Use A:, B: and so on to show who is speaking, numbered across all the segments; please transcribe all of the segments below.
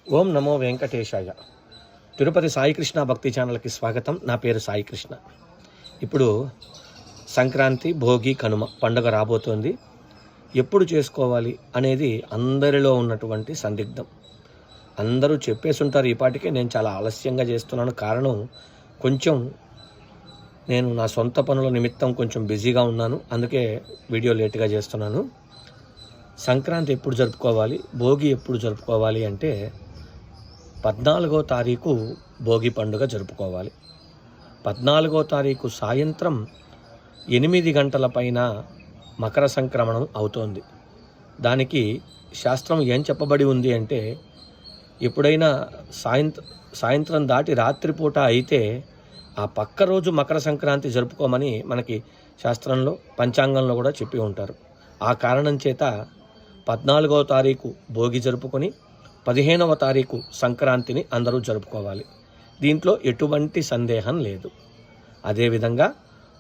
A: ఓం నమో వెంకటేశాయ. తిరుపతి సాయికృష్ణ భక్తి ఛానల్కి స్వాగతం. నా పేరు సాయికృష్ణ. ఇప్పుడు సంక్రాంతి, భోగి, కనుమ పండుగ రాబోతోంది. ఎప్పుడు చేసుకోవాలి అనేది అందరిలో ఉన్నటువంటి సందిగ్ధం. అందరూ చెప్పేసుంటారు ఈ పాటికే. నేను చాలా ఆలస్యంగా చేస్తున్నాను. కారణం కొంచెం నేను నా సొంత పనుల నిమిత్తం కొంచెం బిజీగా ఉన్నాను. అందుకే వీడియో లేట్గా చేస్తున్నాను. సంక్రాంతి ఎప్పుడు జరుపుకోవాలి, భోగి ఎప్పుడు జరుపుకోవాలి అంటే 14వ తారీఖు భోగి పండుగ జరుపుకోవాలి. 14వ తారీఖు సాయంత్రం 8 గంటల పైన మకర సంక్రమణం అవుతోంది. దానికి శాస్త్రం ఏం చెప్పబడి ఉంది అంటే, ఎప్పుడైనా సాయంత్రం దాటి రాత్రిపూట అయితే ఆ పక్క రోజు మకర సంక్రాంతి జరుపుకోమని మనకి శాస్త్రంలో, పంచాంగంలో కూడా చెప్పి ఉంటారు. ఆ కారణం చేత 14వ తారీఖు భోగి జరుపుకొని 15వ తారీఖు సంక్రాంతిని అందరూ జరుపుకోవాలి. దీంట్లో ఎటువంటి సందేహం లేదు. అదేవిధంగా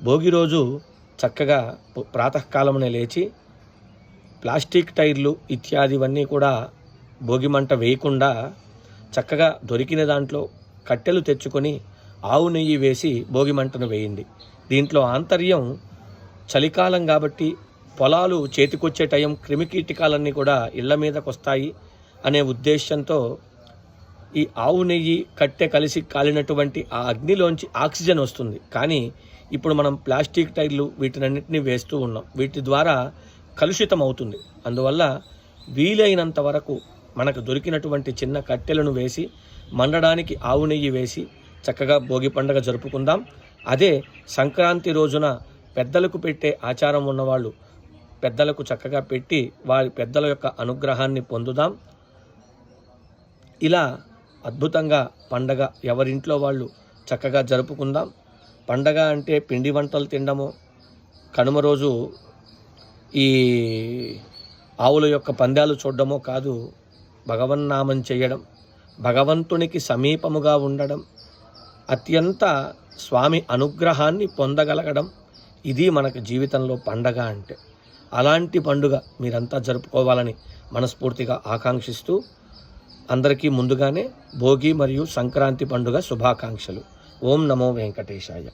A: భోగి రోజు చక్కగా ప్రాతకాలమునే లేచి ప్లాస్టిక్ టైర్లు ఇత్యాదివన్నీ కూడా భోగి మంట వేయకుండా చక్కగా దొరికిన దాంట్లో కట్టెలు తెచ్చుకొని ఆవు నెయ్యి వేసి భోగి మంటను వేయండి. దీంట్లో ఆంతర్యం చలికాలం కాబట్టి పొలాలు చేతికొచ్చే టైం, క్రిమికీటకాలన్నీ కూడా ఇళ్ల మీదకి వస్తాయి అనే ఉద్దేశంతో ఈ ఆవు నెయ్యి కట్టె కలిసి కాలినటువంటి ఆ అగ్నిలోంచి ఆక్సిజన్ వస్తుంది. కానీ ఇప్పుడు మనం ప్లాస్టిక్ టైర్లు వీటినన్నింటినీ వేస్తూ ఉన్నాం. వీటి ద్వారా కలుషితం అవుతుంది. అందువల్ల వీలైనంత వరకు మనకు దొరికినటువంటి చిన్న కట్టెలను వేసి మండడానికి ఆవు నెయ్యి వేసి చక్కగా భోగి పండుగ జరుపుకుందాం. అదే సంక్రాంతి రోజున పెద్దలకు పెట్టే ఆచారం ఉన్నవాళ్ళు పెద్దలకు చక్కగా పెట్టి వారి పెద్దల యొక్క అనుగ్రహాన్ని పొందుదాం. ఇలా అద్భుతంగా పండగ ఎవరింట్లో వాళ్ళు చక్కగా జరుపుకుందాం. పండగ అంటే పిండి వంటలు తినడము, కనుమ రోజు ఈ ఆవుల యొక్క పందాలు చూడడమో కాదు, భగవన్నామం చేయడం, భగవంతునికి సమీపముగా ఉండడం, అత్యంత స్వామి అనుగ్రహాన్ని పొందగలగడం, ఇది మనకు జీవితంలో పండగ అంటే. అలాంటి పండుగ మీరంతా జరుపుకోవాలని మనస్ఫూర్తిగా ఆకాంక్షిస్తూ అందరికీ ముందుగానే భోగి మరియు సంక్రాంతి పండుగ శుభాకాంక్షలు. ఓం నమో వెంకటేశాయ.